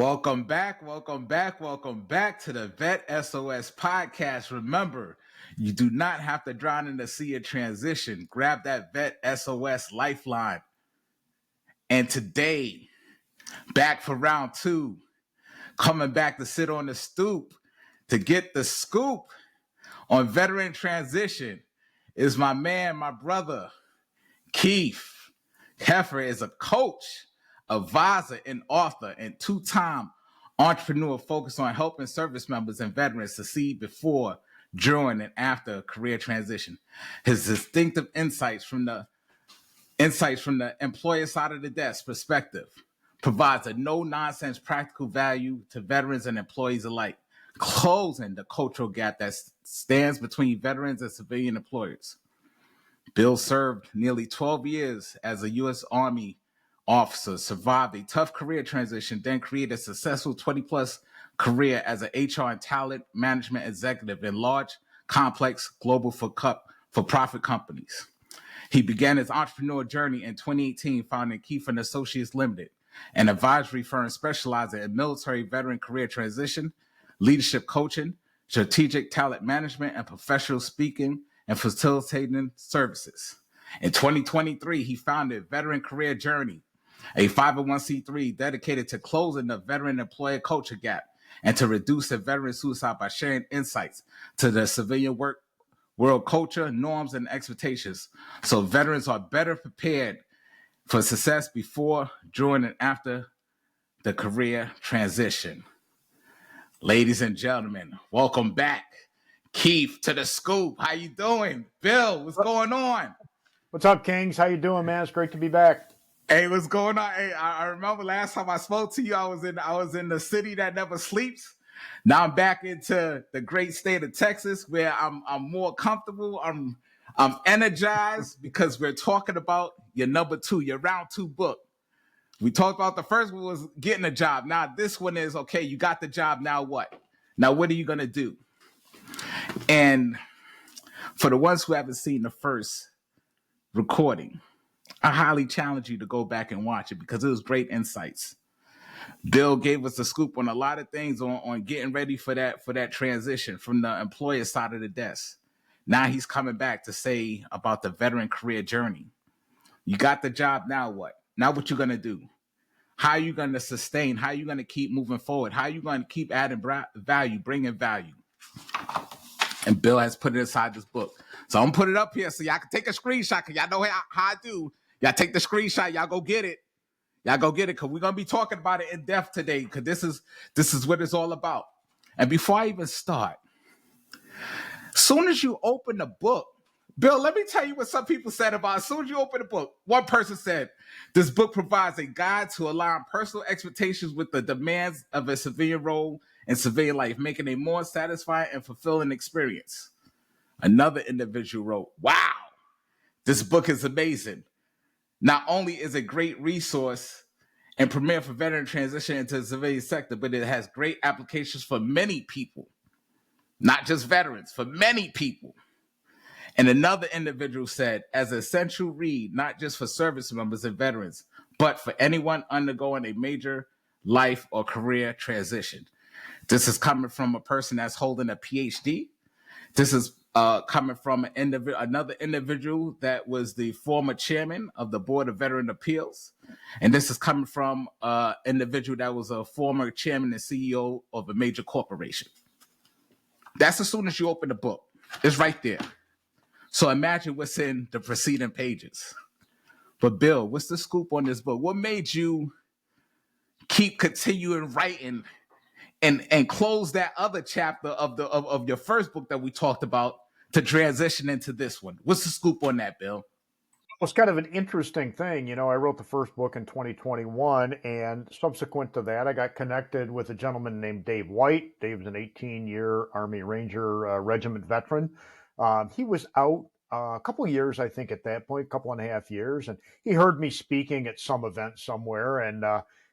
Welcome back, welcome back, welcome back to the Vet S.O.S podcast. Remember, you do not have to drown in the sea of transition. Grab that Vet S.O.S lifeline. And today, back for round two, coming back to sit on the stoop to get the scoop on veteran transition is my man, my brother, Kieffer. Kieffer is a coach, advisor, and author, and two-time entrepreneur focused on helping service members and veterans succeed before, during, and after a career transition. His distinctive insights from the employer side of the desk perspective provides a no-nonsense practical value to veterans and employees alike, closing the cultural gap that stands between veterans and civilian employers. Bill served nearly 12 years as a U.S. Army officer, survived a tough career transition, then created a successful 20-plus career as an HR and talent management executive in large, complex, global for-profit companies. He began his entrepreneurial journey in 2018, founding Kieffer & Associates Limited, an advisory firm specializing in military veteran career transition, leadership coaching, strategic talent management, and professional speaking and facilitating services. In 2023, he founded Veteran Career Journey, a 501c3 dedicated to closing the veteran employer culture gap and to reduce the veteran suicide by sharing insights to the civilian world culture, norms, and expectations so veterans are better prepared for success before, during, and after the career transition. Ladies and gentlemen, welcome back. Keith to the scoop. How you doing? Bill, what's going on? What's up, Kings? How you doing, man? It's great to be back. Hey, what's going on? Hey, I remember last time I spoke to you, I was in the city that never sleeps. Now I'm back into the great state of Texas, where I'm more comfortable. I'm energized because we're talking about your number two, your round two book. We talked about the first one was getting a job. Now this one is okay. You got the job. Now what? Now what are you gonna do? And for the ones who haven't seen the first recording, I highly challenge you to go back and watch it because it was great insights. Bill gave us a scoop on a lot of things on getting ready for that transition from the employer side of the desk. Now he's coming back to say about the veteran career journey. You got the job, now what? Now what you gonna do? How are you gonna sustain? How are you gonna keep moving forward? How are you gonna keep adding value, bringing value? And Bill has put it inside this book. So I'm gonna put it up here so y'all can take a screenshot because y'all know how I do. Y'all take the screenshot, y'all go get it. Y'all go get it because we're gonna be talking about it in depth today because this is what it's all about. And before I even start, soon as you open the book, Bill, let me tell you what some people said about it. As soon as you open the book, one person said, this book provides a guide to align personal expectations with the demands of a civilian role in civilian life, making a more satisfying and fulfilling experience. Another individual wrote, wow, this book is amazing. Not only is it a great resource and premier for veteran transition into the civilian sector, but it has great applications for many people, not just veterans, for many people. And another individual said, as an essential read, not just for service members and veterans, but for anyone undergoing a major life or career transition. This is coming from a person that's holding a PhD. This is coming from another individual that was the former chairman of the Board of Veteran Appeals. And this is coming from an individual that was a former chairman and CEO of a major corporation. That's as soon as you open the book. It's right there. So imagine what's in the preceding pages. But Bill, what's the scoop on this book? What made you keep continuing writing and close that other chapter of your first book that we talked about to transition into this one? What's the scoop on that, Bill? Well, it's kind of an interesting thing. You know, I wrote the first book in 2021, and subsequent to that, I got connected with a gentleman named Dave White. Dave's an 18-year Army Ranger Regiment veteran. He was out a couple of years, I think, at that point, a couple and a half years, and he heard me speaking at some event somewhere, and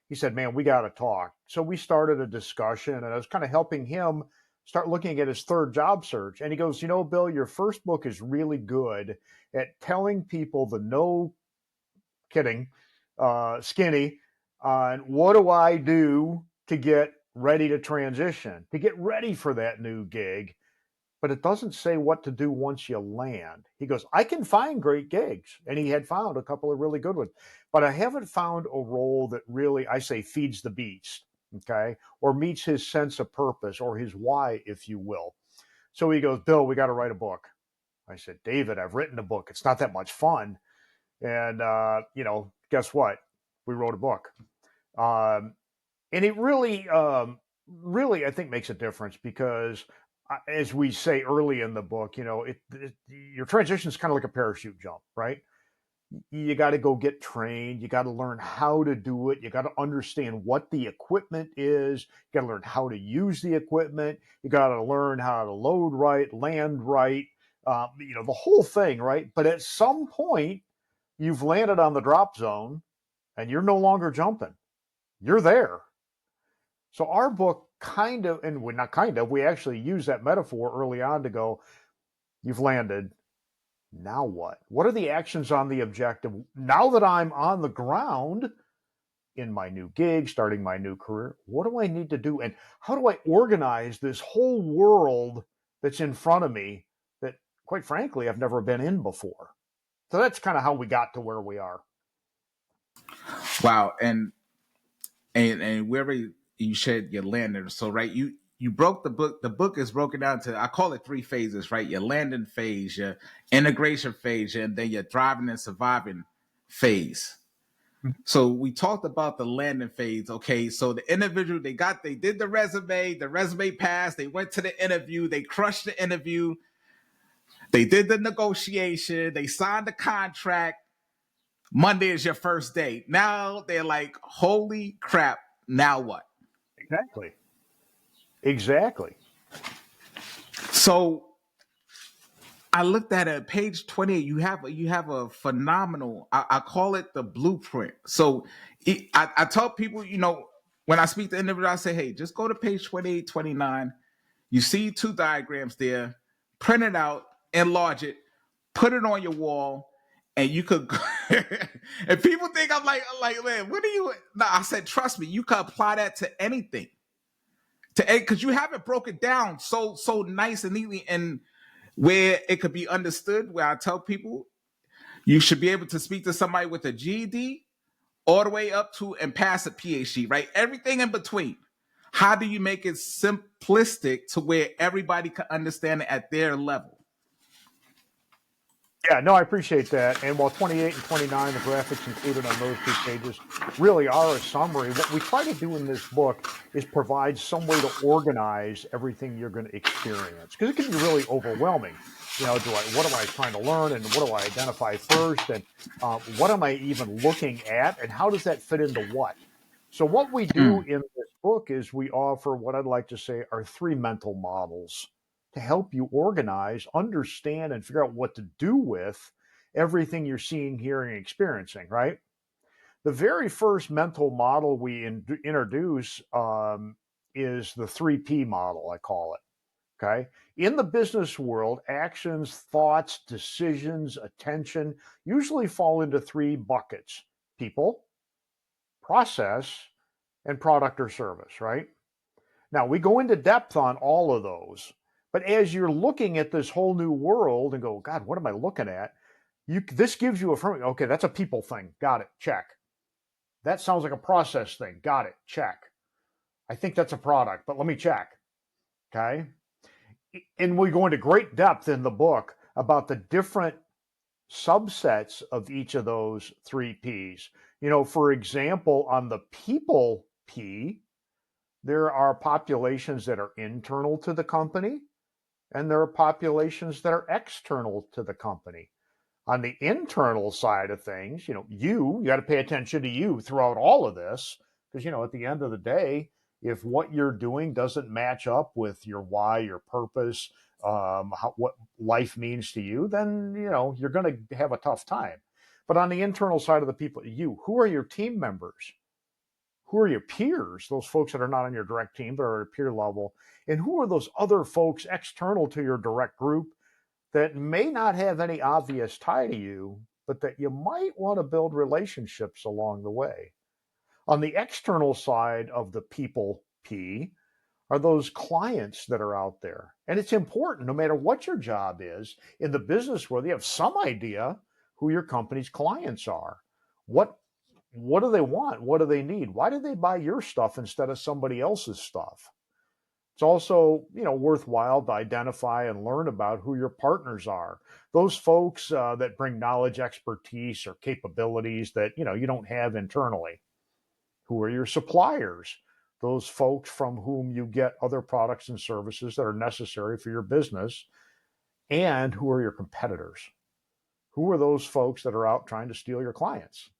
he said, man, we got to talk. So we started a discussion, and I was kind of helping him start looking at his third job search. And he goes, you know, Bill, your first book is really good at telling people the no kidding, skinny on what do I do to get ready to transition, to get ready for that new gig, but it doesn't say what to do once you land. He goes, I can find great gigs. And he had found a couple of really good ones, but I haven't found a role that really, I say, feeds the beast, okay, or meets his sense of purpose or his why, if you will. So he goes, Bill, we got to write a book. I said, David, I've written a book. It's not that much fun. And, guess what? We wrote a book. And it really, I think, makes a difference because, as we say early in the book, your transition is kind of like a parachute jump, right? You got to go get trained. You got to learn how to do it. You got to understand what the equipment is. You got to learn how to use the equipment. You got to learn how to load right, land right, the whole thing, right? But at some point, you've landed on the drop zone and you're no longer jumping. You're there. So our book kind of, and we're not kind of, we actually use that metaphor early on to go, you've landed. Now what? What are the actions on the objective? Now that I'm on the ground in my new gig, starting my new career, what do I need to do? And how do I organize this whole world that's in front of me that, quite frankly, I've never been in before? So that's kind of how we got to where we are. Wow. And wherever you said you landed, so right, you broke the book. The book is broken down to, I call it 3 phases, right? Your landing phase, your integration phase, and then your thriving and surviving phase. So we talked about the landing phase. Okay, so the individual, they did the resume passed, they went to the interview, they crushed the interview, they did the negotiation, they signed the contract. Monday is your first day. Now they're like, holy crap, now what? Exactly. Exactly. So I looked at it, page 28. You have a phenomenal. I call it the blueprint. So I tell people, when I speak to individuals, I say, hey, just go to page 28, 29. You see 2 diagrams there. Print it out, enlarge it, put it on your wall, and you could. And people think I'm like, man, what are you? No, I said, trust me, you can apply that to anything. Because you have it broken down so nice and neatly, and where it could be understood. Where I tell people you should be able to speak to somebody with a GED all the way up to and pass a PhD, right? Everything in between. How do you make it simplistic to where everybody can understand it at their level? Yeah, no, I appreciate that. And while 28 and 29, the graphics included on those 2 pages, really are a summary, what we try to do in this book is provide some way to organize everything you're going to experience, because it can be really overwhelming. What am I trying to learn, and what do I identify first, and what am I even looking at, and how does that fit into what? So what we do Mm. in this book is we offer what I'd like to say are 3 mental models to help you organize, understand, and figure out what to do with everything you're seeing, hearing, and experiencing, right? The very first mental model we introduce is the 3P model, I call it. Okay. In the business world, actions, thoughts, decisions, attention usually fall into 3 buckets: people, process, and product or service, right? Now, we go into depth on all of those. But as you're looking at this whole new world and go, God, what am I looking at? This gives you a frame. Okay, that's a people thing. Got it. Check. That sounds like a process thing. Got it. Check. I think that's a product, but let me check. Okay. And we go into great depth in the book about the different subsets of each of those 3 Ps. For example, on the people P, there are populations that are internal to the company, and there are populations that are external to the company. On the internal side of things, you got to pay attention to you throughout all of this, because, at the end of the day, if what you're doing doesn't match up with your why, your purpose, what life means to you, then, you're going to have a tough time. But on the internal side of the people, who are your team members? Who are your peers, those folks that are not on your direct team but are at peer level? And who are those other folks external to your direct group that may not have any obvious tie to you, but that you might want to build relationships along the way? On the external side of the people P are those clients that are out there. And it's important, no matter what your job is in the business world, you have some idea who your company's clients are. What what do they want? What do they need? Why do they buy your stuff instead of somebody else's stuff? It's also, worthwhile to identify and learn about who your partners are. Those folks that bring knowledge, expertise, or capabilities that you don't have internally. Who are your suppliers? Those folks from whom you get other products and services that are necessary for your business. And who are your competitors? Who are those folks that are out trying to steal your clients?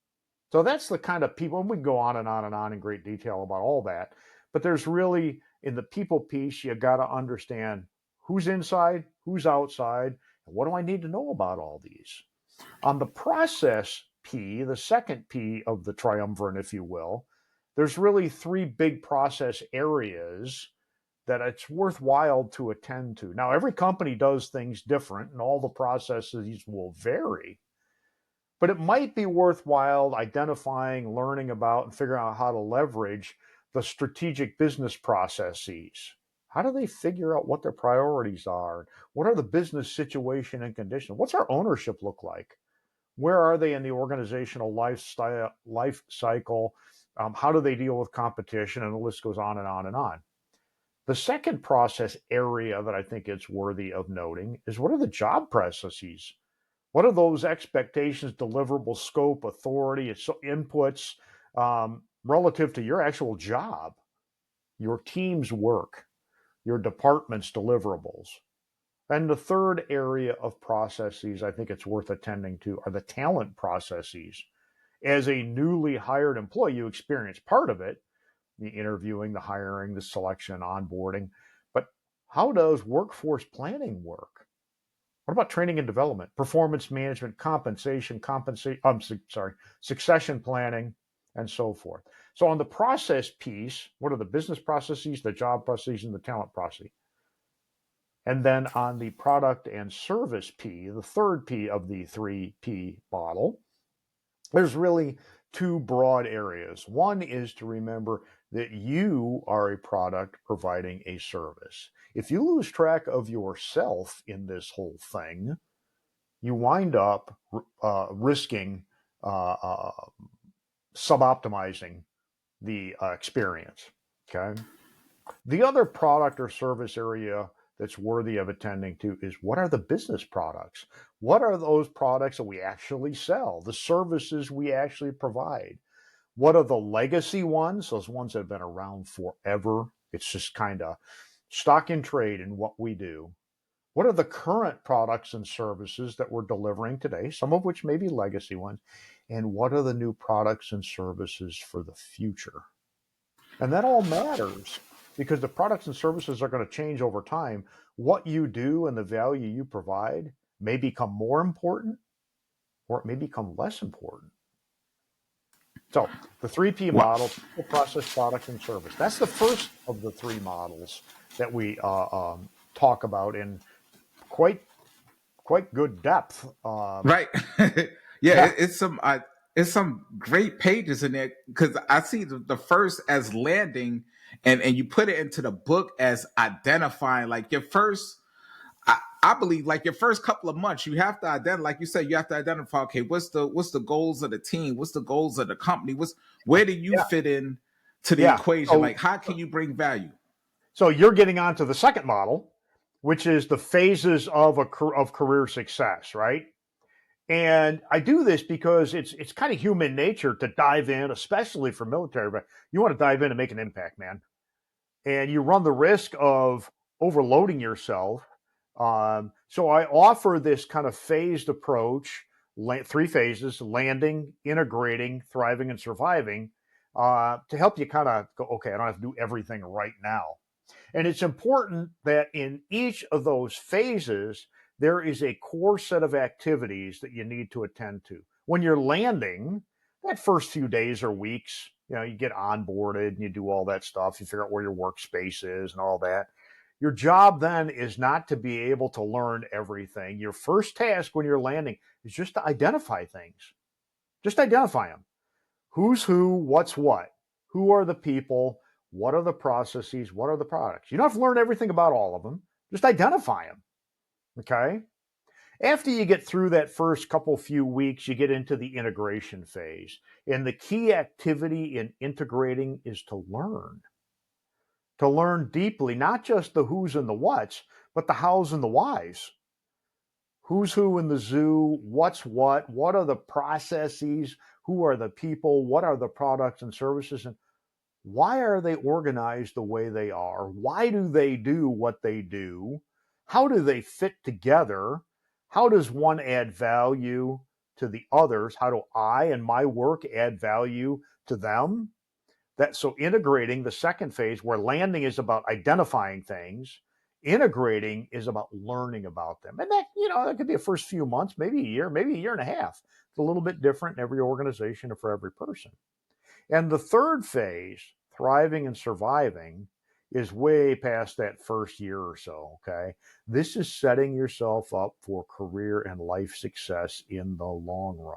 So that's the kind of people, and we can go on and on and on in great detail about all that. But there's really, in the people piece, you got to understand who's inside, who's outside, and what do I need to know about all these? On the process P, the second P of the triumvirate, if you will, there's really three big process areas that it's worthwhile to attend to. Now, every company does things different, and all the processes will vary, but it might be worthwhile identifying, learning about, and figuring out how to leverage the strategic business processes. How do they figure out what their priorities are? What are the business situation and condition? What's our ownership look like? Where are they in the organizational life cycle? How do they deal with competition? And the list goes on and on and on. The second process area that I think it's worthy of noting is, what are the job processes? What are those expectations, deliverable scope, authority, inputs relative to your actual job, your team's work, your department's deliverables? And the third area of processes I think it's worth attending to are the talent processes. As a newly hired employee, you experience part of it, the interviewing, the hiring, the selection, onboarding. But how does workforce planning work? What about training and development, performance management, succession planning, and so forth? So on the process piece, what are the business processes, the job processes, and the talent process? And then on the product and service P, the third P of the 3P model, there's really two broad areas. One is to remember that you are a product providing a service. If you lose track of yourself in this whole thing, you wind up risking suboptimizing the experience. Okay. The other product or service area that's worthy of attending to is, what are the business products? What are those products that we actually sell? The services we actually provide? What are the legacy ones? Those ones that have been around forever. It's just kind of stock in trade in what we do. What are the current products and services that we're delivering today, some of which may be legacy ones? And what are the new products and services for the future? And that all matters, because the products and services are going to change over time. What you do and the value you provide may become more important, or it may become less important. So the 3P Well, model, people, process, product, and service. That's the first of the three models that we talk about in quite good depth. right. Yeah, Yeah, it's some great pages in there, because I see the first as landing, and you put it into the book as identifying, like your first. I believe like your first couple of months, you have to identify, like you said, you have to identify, okay, what's the goals of the team, what's the goals of the company, where do you yeah, fit in to the yeah. equation, like how can you bring value? So you're getting onto the second model, which is the phases of career success, right? And I do this because it's kind of human nature to dive in, especially for military. But you want to dive in and make an impact, man. And you run the risk of overloading yourself. So I offer this kind of phased approach, three phases: landing, integrating, thriving, and surviving, to help you kind of go, okay, I don't have to do everything right now. And it's important that in each of those phases, there is a core set of activities that you need to attend to. When you're landing, that first few days or weeks, you get onboarded and you do all that stuff. You figure out where your workspace is and all that. Your job then is not to be able to learn everything. Your first task when you're landing is just to identify things. Just identify them. Who's who, what's what. Who are the people? What are the processes? What are the products? You don't have to learn everything about all of them. Just identify them. Okay. After you get through that first few weeks, you get into the integration phase. And the key activity in integrating is to learn deeply, not just the who's and the what's, but the how's and the why's. Who's who in the zoo? What's what are the processes? Who are the people? What are the products and services? And why are they organized the way they are? Why do they do what they do? How do they fit together? How does one add value to the others? How do I and my work add value to them? That so integrating the second phase where landing is about identifying things, integrating is about learning about them. And that, that could be the first few months, maybe a year and a half. It's a little bit different in every organization and for every person. And the third phase, thriving and surviving, is way past that first year or so. Okay. This is setting yourself up for career and life success in the long run.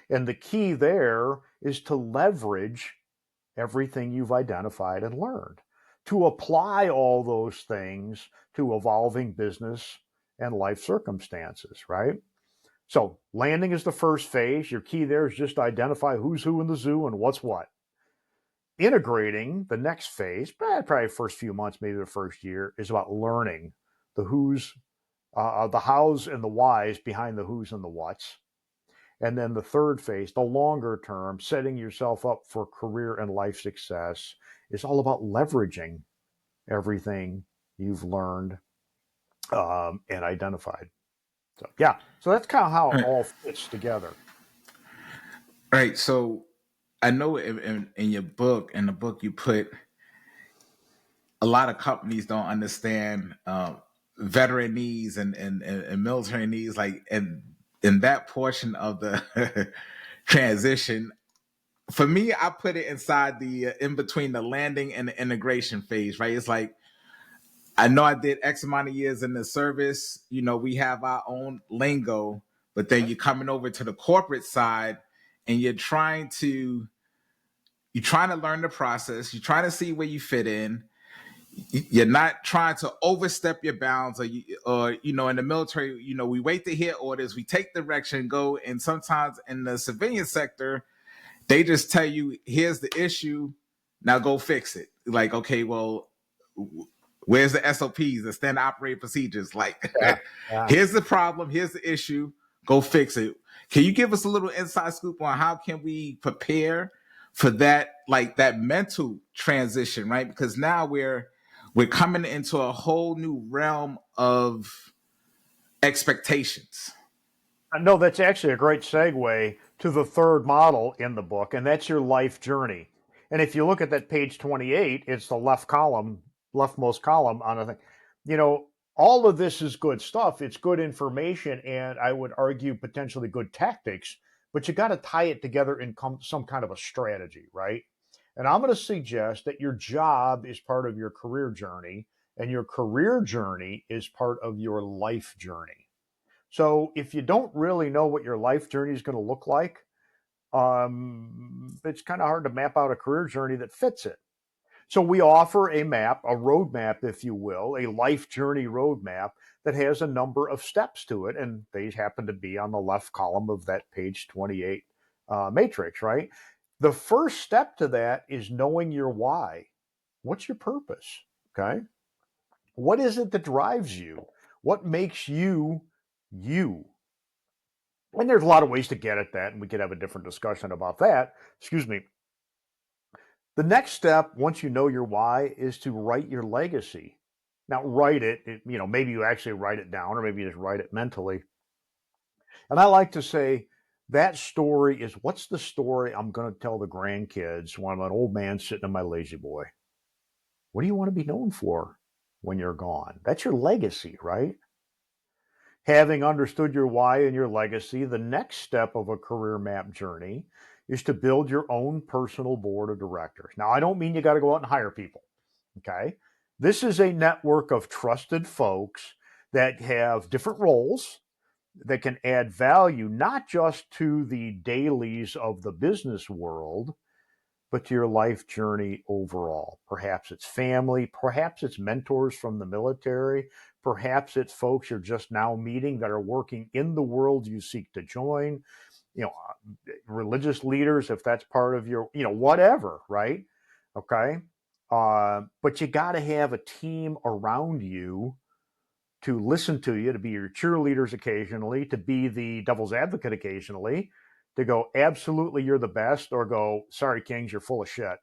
And the key there is to leverage everything you've identified and learned, to apply all those things to evolving business and life circumstances, right? So landing is the first phase. Your key there is just to identify who's who in the zoo and what's what. Integrating, the next phase, probably first few months, maybe the first year, is about learning the who's, the hows and the whys behind the who's and the what's. And then the third phase, the longer term, setting yourself up for career and life success, is all about leveraging everything you've learned and identified. So, yeah, so that's kind of how All it right. all fits together. All right. So I know in your book, in the book, you put a lot of companies don't understand veteran needs and military needs, like and in that portion of the transition. For me, I put it inside the in between the landing and the integration phase, right? It's like I know I did X amount of years in the service. We have our own lingo, but then you're coming over to the corporate side and you're trying to learn the process. You're trying to see where you fit in. You're not trying to overstep your bounds, or in the military, we wait to hear orders, we take direction, go. And sometimes in the civilian sector, they just tell you, here's the issue, now go fix it. Like, okay, well, where's the SOPs, the standard operating procedures? Like, Yeah, yeah. here's the problem, here's the issue, go fix it. Can you give us a little inside scoop on how can we prepare for that, like that mental transition, right? Because now we're coming into a whole new realm of expectations. No, that's actually a great segue to the third model in the book, and that's your life journey. And if you look at that page 28, it's the leftmost column on a thing. You know, all of this is good stuff. It's good information, and I would argue potentially good tactics, but you got to tie it together in some kind of a strategy, right? And I'm going to suggest that your job is part of your career journey, and your career journey is part of your life journey. So if you don't really know what your life journey is going to look like, it's kind of hard to map out a career journey that fits it. So we offer a map, a roadmap, if you will, a life journey roadmap that has a number of steps to it, and they happen to be on the left column of that page 28 matrix, right? The first step to that is knowing your why. What's your purpose? Okay. What is it that drives you? What makes you you? And there's a lot of ways to get at that, and we could have a different discussion about that. Excuse me. The next step, once you know your why, is to write your legacy. Now, write it, maybe you actually write it down, or maybe you just write it mentally. And I like to say that story is what's the story I'm going to tell the grandkids when I'm an old man sitting in my lazy boy? What do you want to be known for when you're gone? That's your legacy, right? Having understood your why and your legacy, the next step of a career map journey is to build your own personal board of directors. Now, I don't mean you got to go out and hire people, okay? This is a network of trusted folks that have different roles that can add value, not just to the dailies of the business world, but to your life journey overall. Perhaps it's family, perhaps it's mentors from the military, perhaps it's folks you're just now meeting that are working in the world you seek to join, religious leaders, if that's part of your, whatever, right? Okay. But you got to have a team around you to listen to you, to be your cheerleaders occasionally, to be the devil's advocate occasionally, to go, absolutely, you're the best, or go, sorry, Kings, you're full of shit,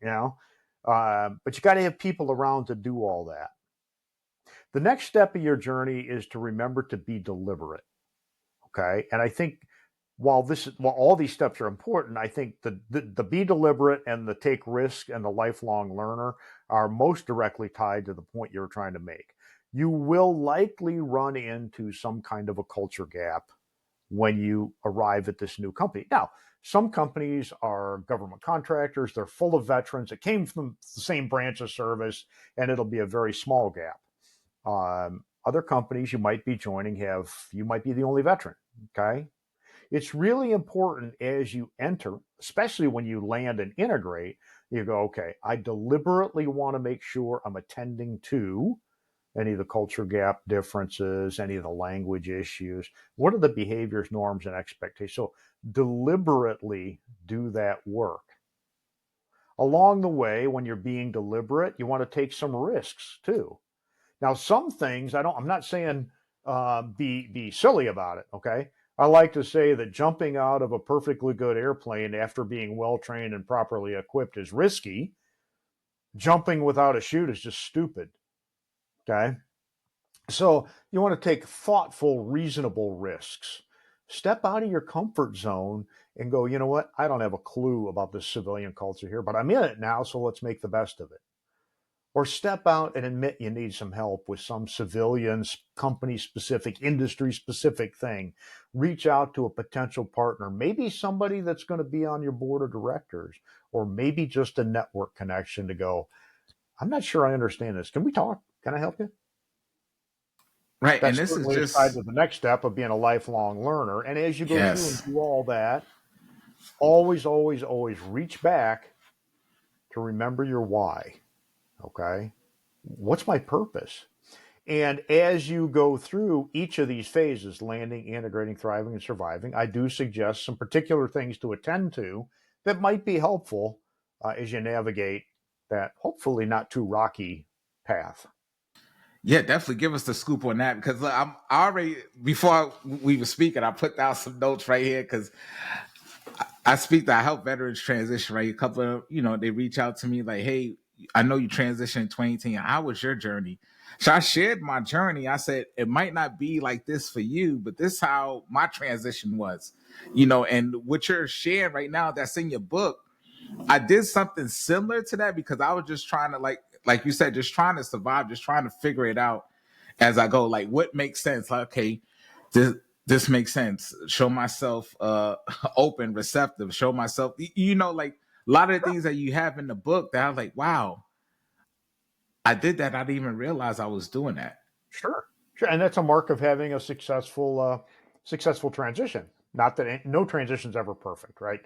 you know? But you got to have people around to do all that. The next step of your journey is to remember to be deliberate. Okay. And I think while all these steps are important, I think the be deliberate and the take risk and the lifelong learner are most directly tied to the point you're trying to make. You will likely run into some kind of a culture gap when you arrive at this new company. Now, some companies are government contractors, they're full of veterans that came from the same branch of service, and it'll be a very small gap. Other companies you might be joining you might be the only veteran. Okay. It's really important as you enter, especially when you land and integrate, you go, okay, I deliberately want to make sure I'm attending to any of the culture gap differences, any of the language issues. What are the behaviors, norms, and expectations? So deliberately do that work. Along the way, when you're being deliberate, you want to take some risks too. Now, some things I'm not saying be silly about it. Okay, I like to say that jumping out of a perfectly good airplane after being well trained and properly equipped is risky. Jumping without a chute is just stupid. Okay, so you want to take thoughtful, reasonable risks. Step out of your comfort zone and go, you know what? I don't have a clue about this civilian culture here, but I'm in it now, so let's make the best of it. Or step out and admit you need some help with some civilian, company specific, industry specific thing. Reach out to a potential partner, maybe somebody that's going to be on your board of directors, or maybe just a network connection to go, I'm not sure I understand this. Can we talk? Can I help you? Right. That And this is certainly is tied just, to the next step of being a lifelong learner. And as you go through and yes. do all that, always, always, always reach back to remember your why. Okay. What's my purpose? And as you go through each of these phases, landing, integrating, thriving, and surviving, I do suggest some particular things to attend to that might be helpful as you navigate that hopefully not too rocky path. Yeah, definitely give us the scoop on that because I already, before we were speaking, I put down some notes right here because I help veterans transition, right? A couple of, they reach out to me like, hey, I know you transitioned in 2018. How was your journey? So I shared my journey. I said, it might not be like this for you, but this is how my transition was, and what you're sharing right now that's in your book, I did something similar to that because I was just trying to like you said, just trying to survive, just trying to figure it out as I go. Like what makes sense? Like, okay, this this makes sense. Show myself open, receptive, show myself, like a lot of the things that you have in the book that I was like, wow, I did that. I didn't even realize I was doing that. Sure, sure, and that's a mark of having a successful transition. Not that no transition's ever perfect, right?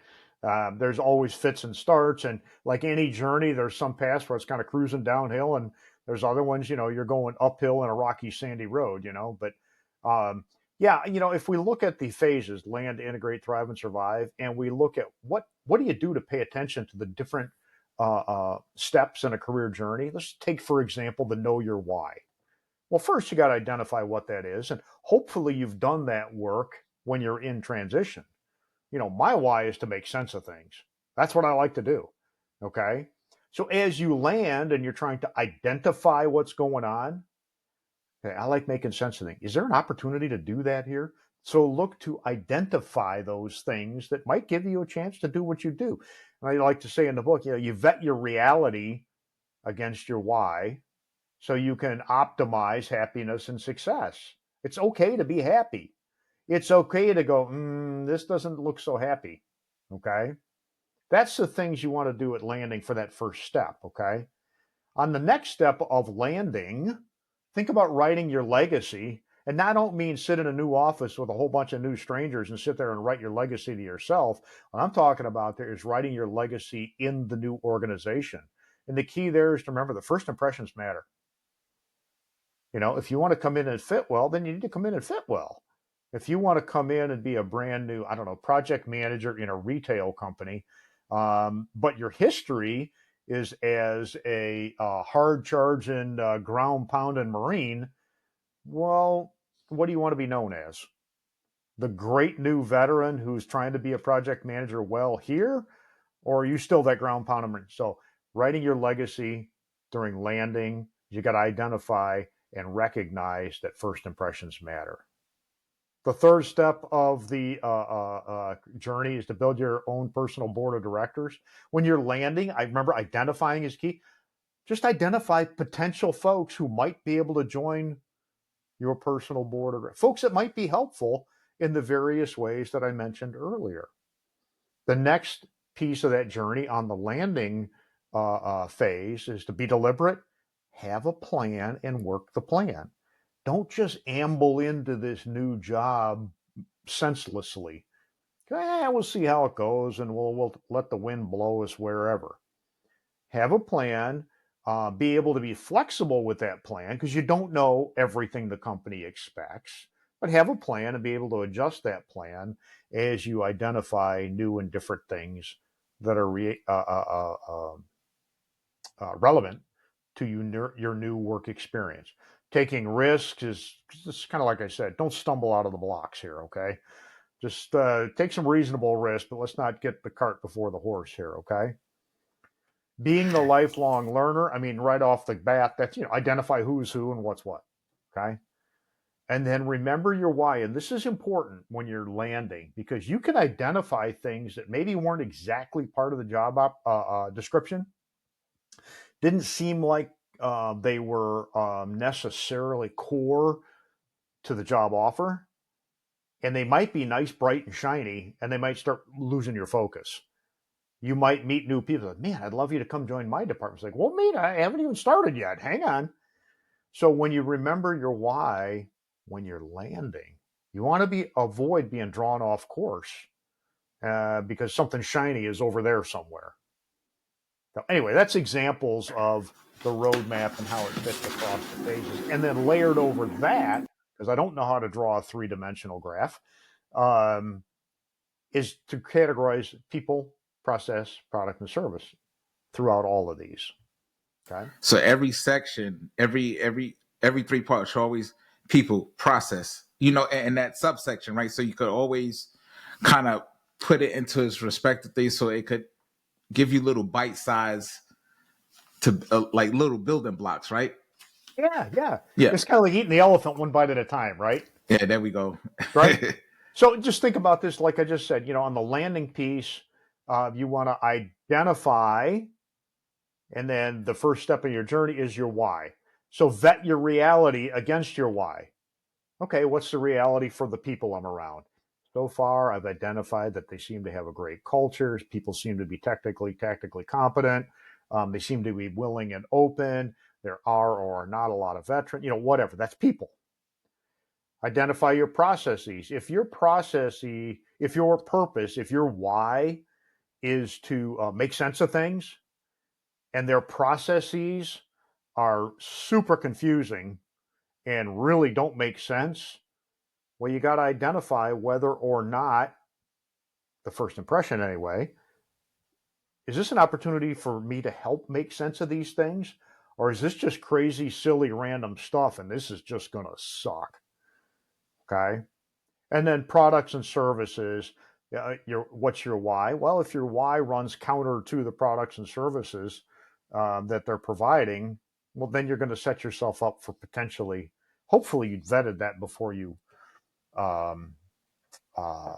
There's always fits and starts, and like any journey, there's some paths where it's kind of cruising downhill, and there's other ones, you're going uphill in a rocky, sandy road, But um, yeah, if we look at the phases, land, integrate, thrive, and survive, and we look at what do you do to pay attention to the different steps in a career journey? Let's take, for example, the know your why. Well, first, you got to identify what that is. And hopefully, you've done that work when you're in transition. My why is to make sense of things. That's what I like to do. Okay. So, as you land and you're trying to identify what's going on, okay, I like making sense of things. Is there an opportunity to do that here? So, look to identify those things that might give you a chance to do what you do. And I like to say in the book, you vet your reality against your why so you can optimize happiness and success. It's okay to be happy. It's okay to go, this doesn't look so happy. Okay. That's the things you want to do at landing for that first step. Okay. On the next step of landing, think about writing your legacy And I don't mean sit in a new office with a whole bunch of new strangers and sit there and write your legacy to yourself. What I'm talking about there is writing your legacy in the new organization. And the key there is to remember the first impressions matter. If you want to come in and fit well, then you need to come in and fit well. If you want to come in and be a brand new, I don't know, project manager in a retail company, but your history is as a hard charging, ground pounding Marine, well, what do you want to be known as? The great new veteran who's trying to be a project manager well here, or are you still that ground pounding? So writing your legacy during landing, you got to identify and recognize that first impressions matter. The third step of the journey is to build your own personal board of directors. When you're landing, I remember identifying is key. Just identify potential folks who might be able to join your personal board of folks that might be helpful in the various ways that I mentioned earlier. The next piece of that journey on the landing phase is to be deliberate, have a plan, and work the plan. Don't just amble into this new job senselessly. We'll see how it goes, and we'll let the wind blow us wherever. Have a plan. Be able to be flexible with that plan because you don't know everything the company expects, but have a plan and be able to adjust that plan as you identify new and different things that are relevant to your new work experience. Taking risks is kind of like I said, don't stumble out of the blocks here, okay? Just take some reasonable risks, but let's not get the cart before the horse here, okay? Being the lifelong learner, I mean, right off the bat, that's, identify who's who and what's what, okay? And then remember your why. And this is important when you're landing because you can identify things that maybe weren't exactly part of the job description, didn't seem like they were necessarily core to the job offer. And they might be nice, bright, and shiny, and they might start losing your focus. You might meet new people. Like, man, I'd love you to come join my department. It's like, well, mate, I haven't even started yet. Hang on. So when you remember your why when you're landing, you want to avoid being drawn off course because something shiny is over there somewhere. So anyway, that's examples of the roadmap and how it fits across the phases. And then layered over that, because I don't know how to draw a three-dimensional graph, is to categorize people, process, product, and service throughout all of these. Okay. So every section, every three parts are always people, process, and that subsection, right? So you could always kind of put it into its respective things, so it could give you little bite size to like little building blocks, right? Yeah, yeah. Yeah, It's kind of like eating the elephant one bite at a time, right? yeah. There we go. Right. So just think about this, like I just said, on the landing piece, you want to identify, and then the first step of your journey is your why. So vet your reality against your why. Okay, what's the reality for the people I'm around? So far, I've identified that they seem to have a great culture. People seem to be tactically competent. They seem to be willing and open. There are or are not a lot of veterans, whatever. That's people. Identify your processes. If your purpose, if your why is to make sense of things and their processes are super confusing and really don't make sense, well, you got to identify whether or not, the first impression anyway, is this an opportunity for me to help make sense of these things? Or is this just crazy, silly, random stuff and this is just going to suck? Okay. And then products and services. What's your why? Well, if your why runs counter to the products and services that they're providing, well, then you're going to set yourself up for potentially, hopefully, you vetted that before you um, uh,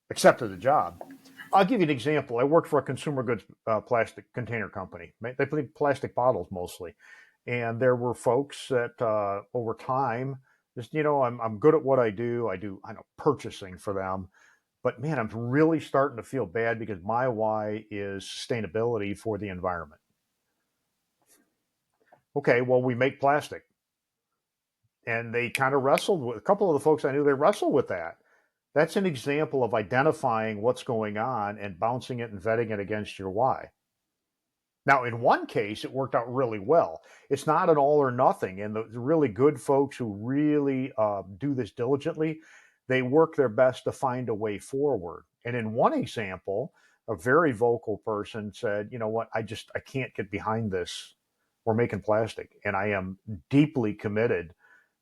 accepted the job. I'll give you an example. I worked for a consumer goods plastic container company. They put plastic bottles mostly, and there were folks that over time, just I'm good at what I do. I know purchasing for them, but man, I'm really starting to feel bad because my why is sustainability for the environment. Okay, well, we make plastic. And they kind of wrestled with a couple of the folks I knew, they wrestled with that. That's an example of identifying what's going on and bouncing it and vetting it against your why. Now, in one case, it worked out really well. It's not an all or nothing. And the really good folks who really do this diligently, they work their best to find a way forward. And in one example, a very vocal person said, you know what, I can't get behind this. We're making plastic. And I am deeply committed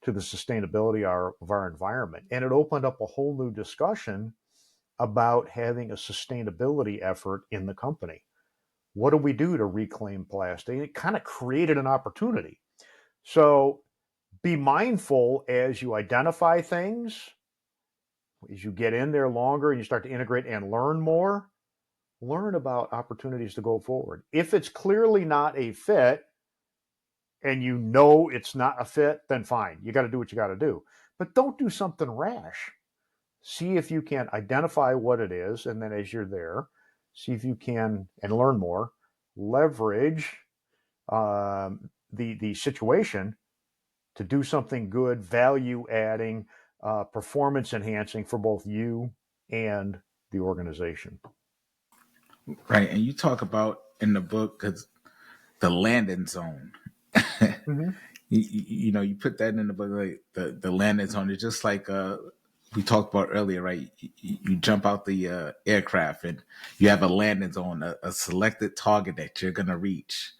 to the sustainability of our environment. And it opened up a whole new discussion about having a sustainability effort in the company. What do we do to reclaim plastic? It kind of created an opportunity. So be mindful as you identify things, as you get in there longer and you start to integrate and learn more, learn about opportunities to go forward. If it's clearly not a fit and you know it's not a fit, then fine. You got to do what you got to do. But don't do something rash. See if you can identify what it is. And then as you're there, see if you can, and learn more, leverage the situation to do something good, value adding, performance enhancing for both you and the organization. Right. And you talk about in the book, because the landing zone. Mm-hmm. You know, you put that in the book, like the landing zone. It's just like we talked about earlier, right? You jump out the aircraft and you have a landing zone, a selected target that you're gonna reach.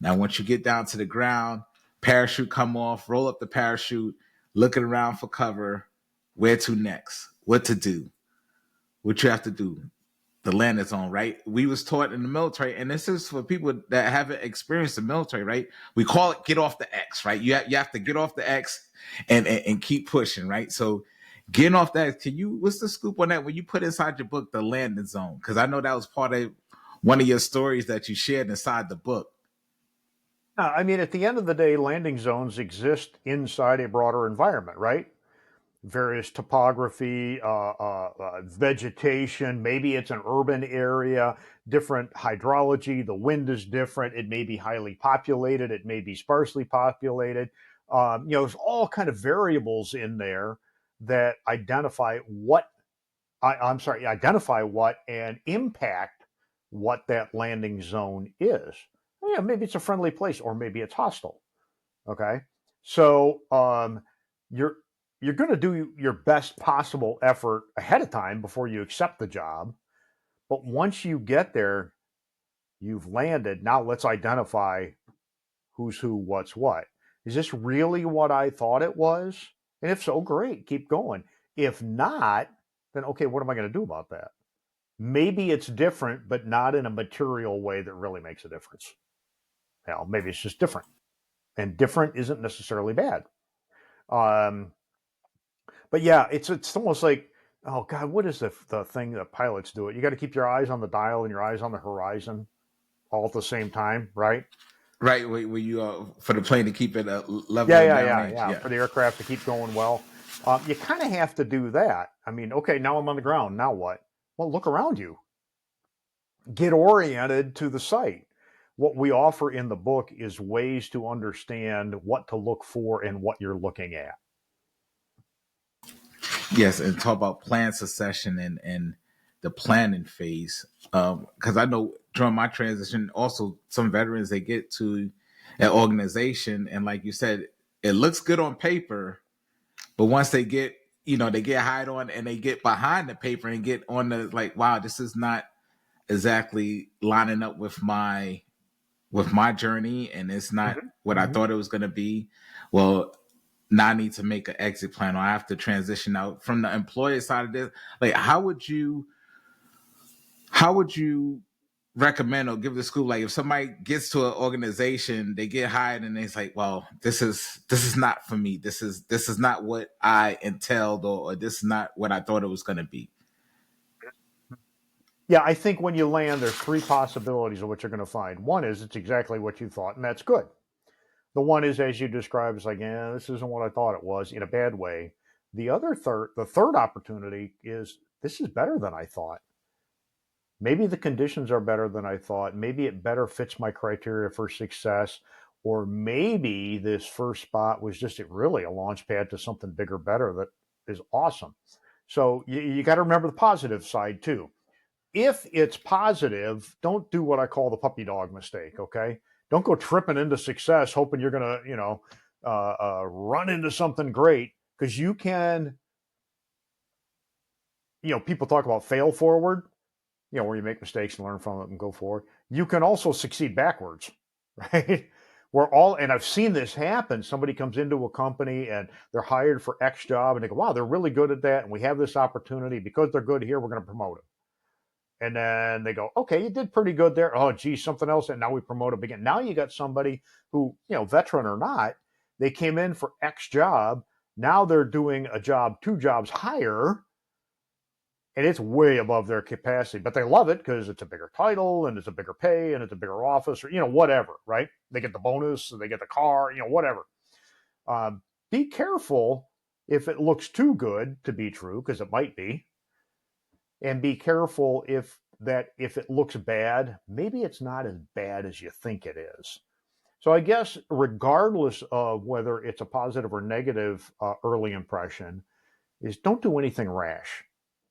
Now, once you get down to the ground, parachute come off, roll up the parachute, looking around for cover. Where to next? What to do? What you have to do? The landing zone, right? We was taught in the military, and this is for people that haven't experienced the military, right? We call it get off the X, right? You have to get off the X and keep pushing, right? So getting off that, can you, what's the scoop on that when you put inside your book the landing zone? Because I know that was part of one of your stories that you shared inside the book. I mean, at the end of the day, landing zones exist inside a broader environment, right? Various topography, vegetation. Maybe it's an urban area, different hydrology. The wind is different. It may be highly populated. It may be sparsely populated. There's all kind of variables in there that identify what and impact what that landing zone is. Yeah, maybe it's a friendly place, or maybe it's hostile. Okay, so you're you're going to do your best possible effort ahead of time before you accept the job. But once you get there, you've landed. Now let's identify who's who, what's what. Is this really what I thought it was? And if so, great, keep going. If not, then okay, what am I going to do about that? Maybe it's different, but not in a material way that really makes a difference. Hell, maybe it's just different, and different isn't necessarily bad. Um, but yeah, it's almost like, oh God, what is the thing that pilots do? It. You got to keep your eyes on the dial and your eyes on the horizon all at the same time, right? Right, where you for the plane to keep it level Yeah, and yeah, down yeah, range. yeah. Yeah. For the aircraft to keep going well, you kind of have to do that. I mean, okay, now I'm on the ground. Now what? Well, look around you. Get oriented to the site. What we offer in the book is ways to understand what to look for and what you're looking at. Yes, and talk about plan succession and the planning phase. Because I know during my transition, also some veterans they get to an organization, and like you said, it looks good on paper, but once they get, they get hired on and they get behind the paper and get on the like, wow, this is not exactly lining up with my journey, and it's not Mm-hmm. what I Mm-hmm. thought it was going to be. Well, now I need to make an exit plan, or I have to transition out from the employer side of this. Like, how would you recommend or give the school, like if somebody gets to an organization, they get hired and it's like, well, this is not for me. This is not what I entailed, or this is not what I thought it was going to be. Yeah, I think when you land, there's three possibilities of what you're going to find. One is it's exactly what you thought, and that's good. The one is, as you described, is like, yeah, this isn't what I thought it was in a bad way. The third opportunity is this is better than I thought. Maybe the conditions are better than I thought. Maybe it better fits my criteria for success. or maybe this first spot was just really a launch pad to something bigger, better that is awesome. So you got to remember the positive side too. If it's positive, don't do what I call the puppy dog mistake. Okay, don't go tripping into success hoping you're gonna, run into something great, because you can. People talk about fail forward, where you make mistakes and learn from it and go forward. You can also succeed backwards, right? And I've seen this happen. Somebody comes into a company and they're hired for X job and they go, wow, they're really good at that. And we have this opportunity because they're good here. We're going to promote them. And then they go, okay, you did pretty good there. Oh, geez, something else. And now we promote them again. Now you got somebody who, veteran or not, they came in for X job. Now they're doing a job, 2 jobs higher, and it's way above their capacity, but they love it because it's a bigger title and it's a bigger pay and it's a bigger office, or whatever, right? They get the bonus, they get the car, whatever. Be careful if it looks too good to be true, because it might be, and be careful if it looks bad, maybe it's not as bad as you think it is. So I guess regardless of whether it's a positive or negative early impression, is don't do anything rash.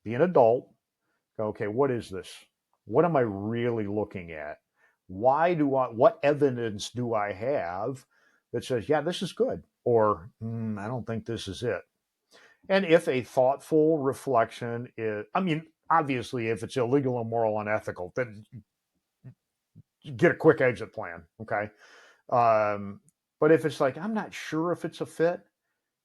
Be an adult. Okay, what is this? What am I really looking at? What evidence do I have that says, yeah, this is good? Or, I don't think this is it. And if a thoughtful reflection is, I mean, obviously, if it's illegal, immoral, unethical, then get a quick exit plan. Okay. But if it's like, I'm not sure if it's a fit,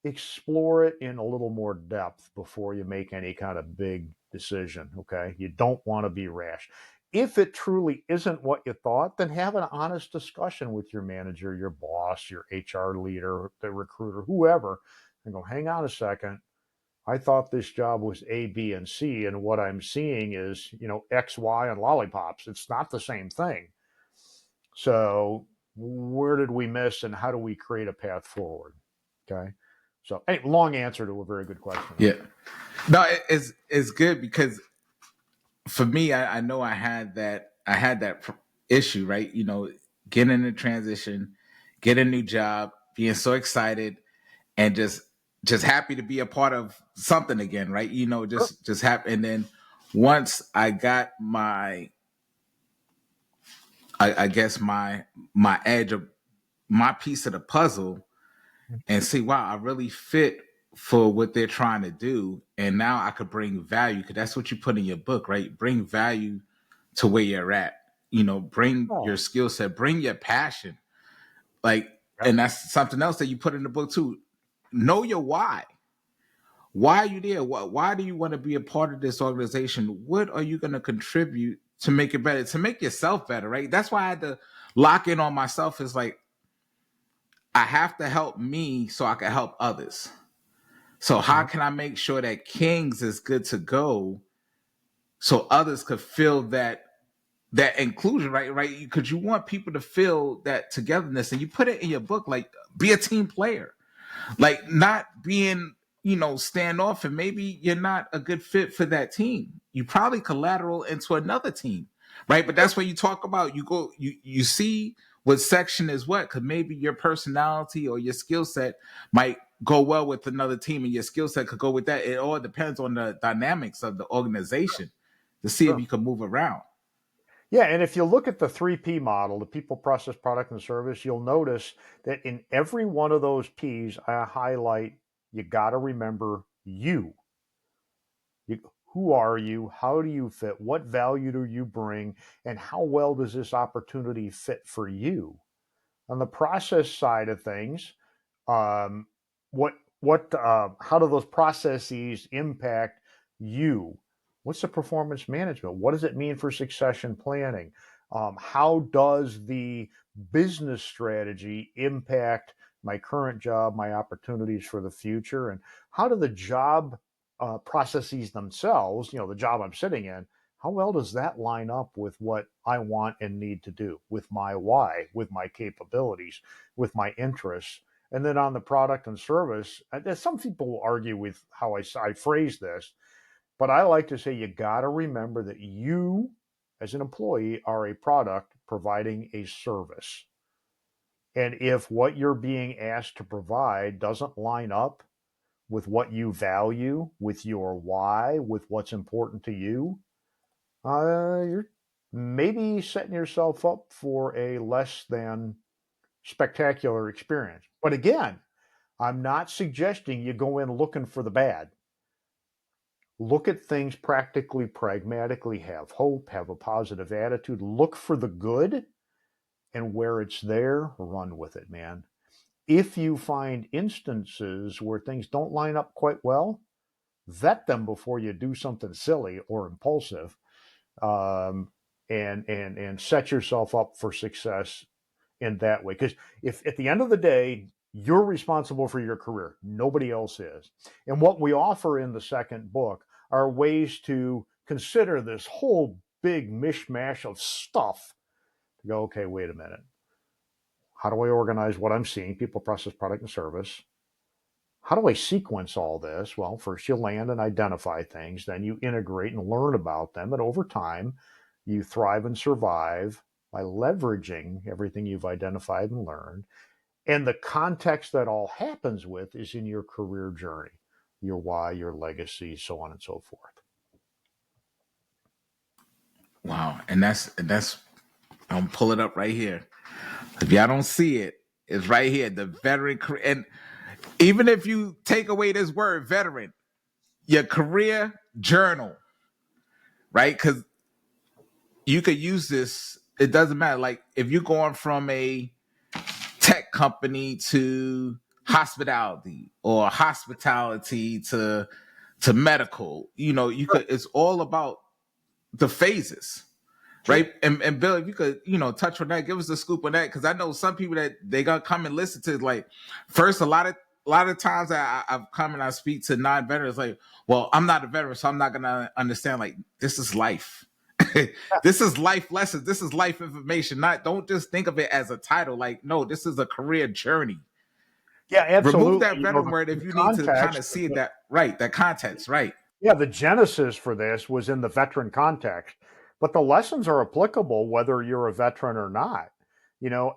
explore it in a little more depth before you make any kind of big decision. Okay. You don't want to be rash. If it truly isn't what you thought, then have an honest discussion with your manager, your boss, your HR leader, the recruiter, whoever, and go, hang on a second. I thought this job was A, B, and C, and what I'm seeing is, X, Y, and lollipops. It's not the same thing. So where did we miss, and how do we create a path forward? Okay. So, hey, long answer to a very good question. Yeah. No, it's good because for me, I know I had that issue, right? Getting in the transition, get a new job, being so excited, and just happy to be a part of something again, right? Sure. Just happy. And then once I got I guess my edge of my piece of the puzzle, and see, wow, I really fit for what they're trying to do, and now I could bring value, because that's what you put in your book, right? Bring value to where you're at. Bring Oh, your skill set, bring your passion, like, yep. and that's something else that you put in the book too. Know your why. Why are you there? Why do you want to be a part of this organization? What are you going to contribute to make it better, to make yourself better, right? That's why I had to lock in on myself. Is like, I have to help me so I can help others. So how Mhm. can I make sure that Kings is good to go so others could feel that inclusion, right? Right? Because you want people to feel that togetherness, and you put it in your book, like, be a team player, like, not being, standoff, and maybe you're not a good fit for that team. You probably collateral into another team, right? But Sure. that's where you talk about, you see what section is what, because maybe your personality or your skill set might go well with another team, and your skill set could go with that. It all depends on the dynamics of the organization to see if Sure. you can move around. Yeah, and if you look at the 3P model, the people, process, product, and service, you'll notice that in every one of those P's, I highlight, you got to remember you. Who are you? How do you fit? What value do you bring? And how well does this opportunity fit for you? On the process side of things, um, how do those processes impact you? What's the performance management? What does it mean for succession planning? How does the business strategy impact my current job, my opportunities for the future? And how do the job processes themselves, the job I'm sitting in, how well does that line up with what I want and need to do, with my why, with my capabilities, with my interests? And then on the product and service, some people will argue with how I phrase this, but I like to say you got to remember that you, as an employee, are a product providing a service. And if what you're being asked to provide doesn't line up with what you value, with your why, with what's important to you, you're maybe setting yourself up for a less than spectacular experience. But again, I'm not suggesting you go in looking for the bad. Look at things practically, pragmatically, have hope, have a positive attitude, look for the good, and where it's there, run with it, man. If you find instances where things don't line up quite well, vet them before you do something silly or impulsive, um, and set yourself up for success in that way. Because if at the end of the day, you're responsible for your career, nobody else is. And what we offer in the second book are ways to consider this whole big mishmash of stuff to go, okay, wait a minute. How do I organize what I'm seeing, people, process, product, and service? How do I sequence all this? Well, first you land and identify things, then you integrate and learn about them. And over time, you thrive and survive by leveraging everything you've identified and learned. And the context that all happens with is in your career journey, your why, your legacy, so on and so forth. Wow. And that's I'm pull it up right here. If y'all don't see it, it's right here. The veteran and even if you take away this word veteran, your career journal, right? Because you could use this. It doesn't matter. Like if you're going from a tech company to hospitality or hospitality to medical, you Sure. could. It's all about the phases, Sure. right? And Bill, if you could, touch on that, give us a scoop on that, because I know some people that they gonna come and listen to it, like first a lot of times I've come and I speak to non-veterans like, well, I'm not a veteran, so I'm not gonna understand. Like this is life. This is life lessons. This is life information. Not don't just think of it as a title. Like no, this is a career journey. Yeah, Remove absolutely. that veteran word The if you need to kind context, of see it that right, that context, right? yeah, the genesis for this was in the veteran context, but the lessons are applicable whether you're a veteran or not,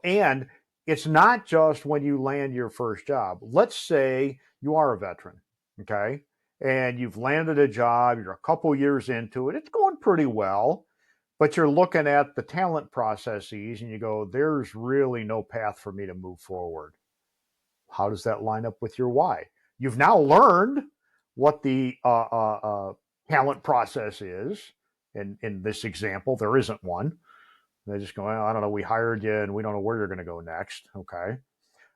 and it's not just when you land your first job. Let's say you are a veteran, okay, and you've landed a job, you're a couple years into it, it's going pretty well, but you're looking at the talent processes and you go, there's really no path for me to move forward. How does that line up with your why? You've now learned what the talent process is. And in this example, there isn't one. They just go, well, I don't know, we hired you and we don't know where you're going to go next. Okay.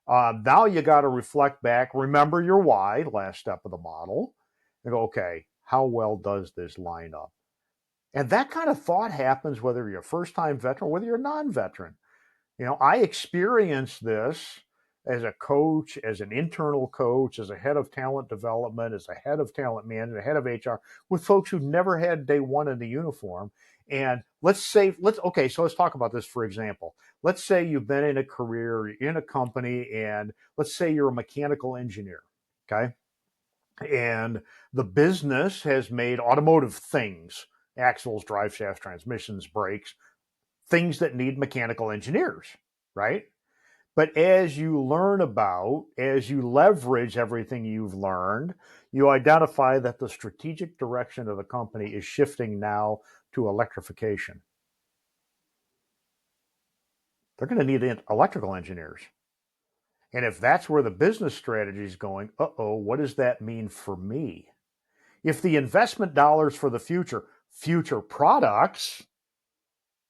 Now you got to reflect back, remember your why, last step of the model, and go, okay, how well does this line up? And that kind of thought happens whether you're a first time veteran or whether you're a non veteran. I experienced this as a coach, as an internal coach, as a head of talent development, as a head of talent management, head of HR, with folks who never had day one in the uniform. And let's talk about this for example. Let's say you've been in a career, in a company, and let's say you're a mechanical engineer. Okay. And the business has made automotive things, axles, drive shafts, transmissions, brakes, things that need mechanical engineers, right? But as you leverage everything you've learned, you identify that the strategic direction of the company is shifting now to electrification. They're going to need electrical engineers. And if that's where the business strategy is going, what does that mean for me? If the investment dollars for the future products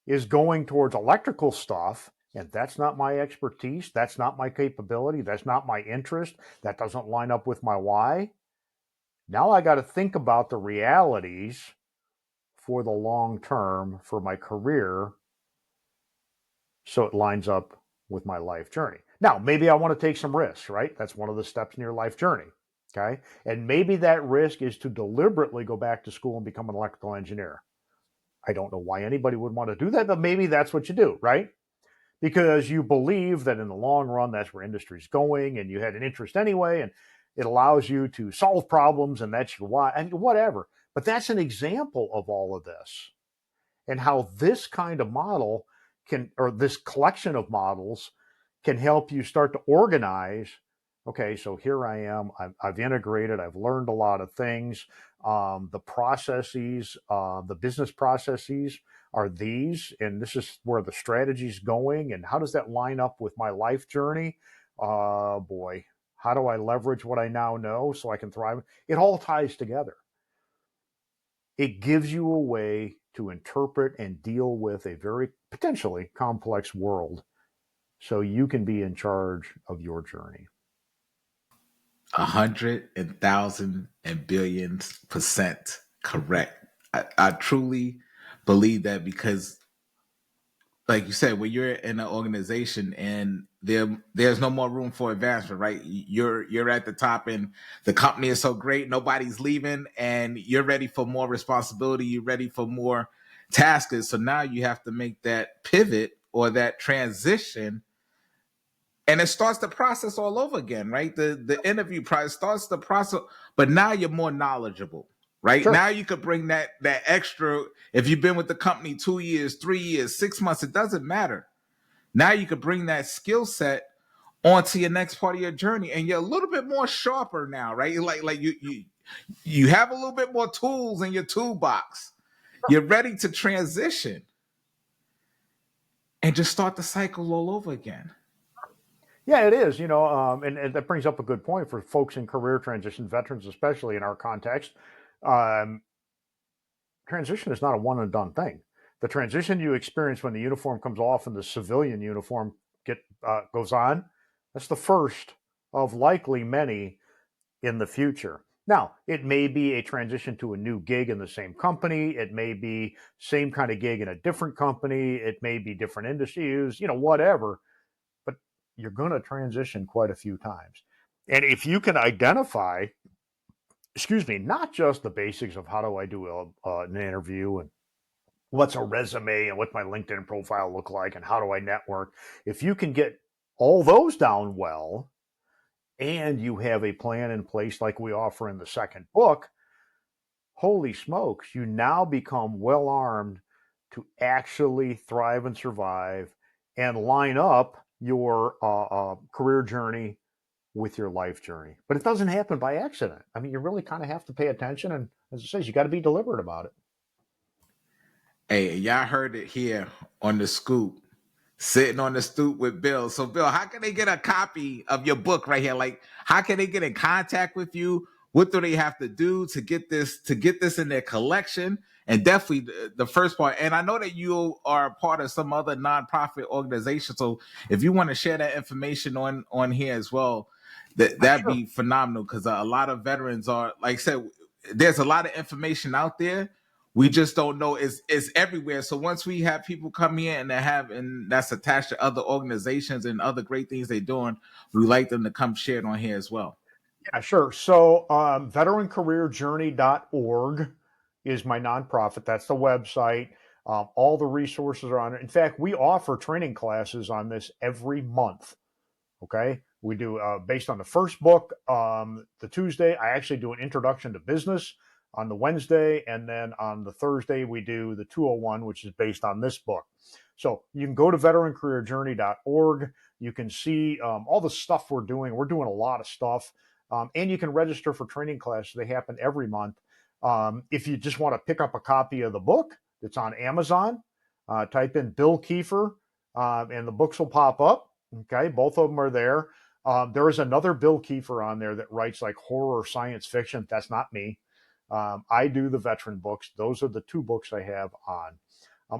is going towards electrical stuff, and that's not my expertise, that's not my capability, that's not my interest, that doesn't line up with my why. Now I got to think about the realities for the long term for my career so it lines up with my life journey. Now, maybe I want to take some risks, right? That's one of the steps in your life journey. Okay. And maybe that risk is to deliberately go back to school and become an electrical engineer. I don't know why anybody would want to do that, but maybe that's what you do, right? Because you believe that in the long run, that's where industry's going and you had an interest anyway, and it allows you to solve problems and that's your why, and whatever. But that's an example of all of this and how this kind of model or this collection of models can help you start to organize. Okay, so here I am. I've integrated. I've learned a lot of things. The processes, the business processes are these, and this is where the strategy's going. And how does that line up with my life journey? Boy, how do I leverage what I now know so I can thrive? It all ties together. It gives you a way to interpret and deal with a very potentially complex world so you can be in charge of your journey. 100,000 and billions% correct. I truly believe that because, like you said, when you're in an organization and there's no more room for advancement, right? You're at the top, and the company is so great, nobody's leaving, and you're ready for more responsibility. You're ready for more tasks. So now you have to make that pivot or that transition, and it starts the process all over again, right? The interview process starts the process, but now you're more knowledgeable, right? Sure. Now you could bring that extra. If you've been with the company 2 years, 3 years, 6 months, it doesn't matter. Now you could bring that skill set onto your next part of your journey, and you're a little bit more sharper now, right? Like you have a little bit more tools in your toolbox. You're ready to transition and just start the cycle all over again. Yeah, it is. And that brings up a good point for folks in career transition, veterans, especially in our context. Um, Transition is not a one and done thing. The transition you experience when the uniform comes off and the civilian uniform goes on, that's the first of likely many in the future. Now, it may be a transition to a new gig in the same company. It may be same kind of gig in a different company. It may be different industries, whatever. But you're going to transition quite a few times. And if you can identify, excuse me, not just the basics of how do I do an interview and what's a resume and what's my LinkedIn profile look like and how do I network, if you can get all those down well and you have a plan in place like we offer in the second book, holy smokes, you now become well armed to actually thrive and survive and line up your career journey with your life journey. But it doesn't happen by accident. I mean, you really kind of have to pay attention. And as it says, you got to be deliberate about it. Hey, y'all heard it here on the scoop, sitting on the stoop with Bill. So, Bill, how can they get a copy of your book right here? Like, how can they get in contact with you? What do they have to do to get this in their collection? And definitely the first part. And I know that you are part of some other nonprofit organization. So if you want to share that information on here as well, that'd Sure. be phenomenal, because a lot of veterans are, like I said, there's a lot of information out there. We just don't know it's everywhere. So once we have people come in and that's attached to other organizations and other great things they're doing, we like them to come share it on here as well. Yeah, sure. So, veterancareerjourney.org is my nonprofit. That's the website. All the resources are on it. In fact, we offer training classes on this every month. Okay. We do, based on the first book, the Tuesday, I actually do an introduction to business on the Wednesday. And then on the Thursday, we do the 201, which is based on this book. So you can go to veterancareerjourney.org. You can see all the stuff we're doing. We're doing a lot of stuff. And you can register for training classes. They happen every month. If you just want to pick up a copy of the book, it's on Amazon. Type in Bill Kieffer, and the books will pop up. Okay, both of them are there. There is another Bill Kieffer on there that writes like horror science fiction. That's not me. I do the veteran books. Those are the two books I have on.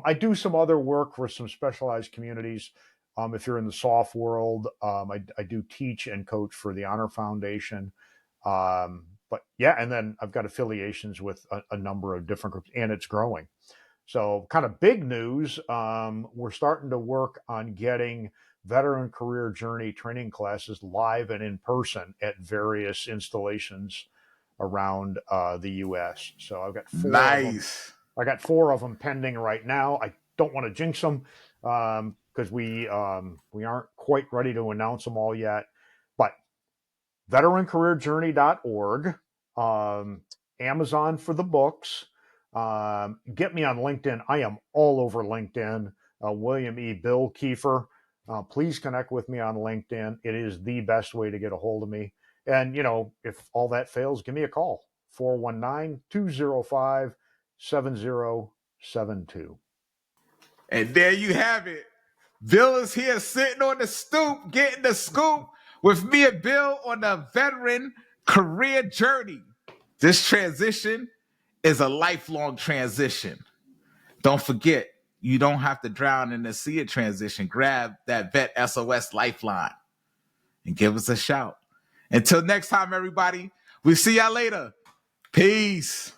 I do some other work for some specialized communities. If you're in the SOF world, I do teach and coach for the Honor Foundation. But yeah, and then I've got affiliations with a number of different groups, and it's growing. So, kind of big news. We're starting to work on getting veteran career journey training classes live and in person at various installations around the U.S. So I've got four of them. Nice. I got four of them pending right now. I don't want to jinx them because we aren't quite ready to announce them all yet. But veterancareerjourney.org, Amazon for the books. Get me on LinkedIn. I am all over LinkedIn. William E. Bill Kieffer. please connect with me on LinkedIn. It is the best way to get a hold of me. And, if all that fails, give me a call, 419-205-7072. And there you have it. Bill is here sitting on the stoop, getting the scoop with me and Bill on the veteran career journey. This transition is a lifelong transition. Don't forget, you don't have to drown in the sea of transition. Grab that Vet S.O.S lifeline and give us a shout. Until next time, everybody, we'll see y'all later. Peace.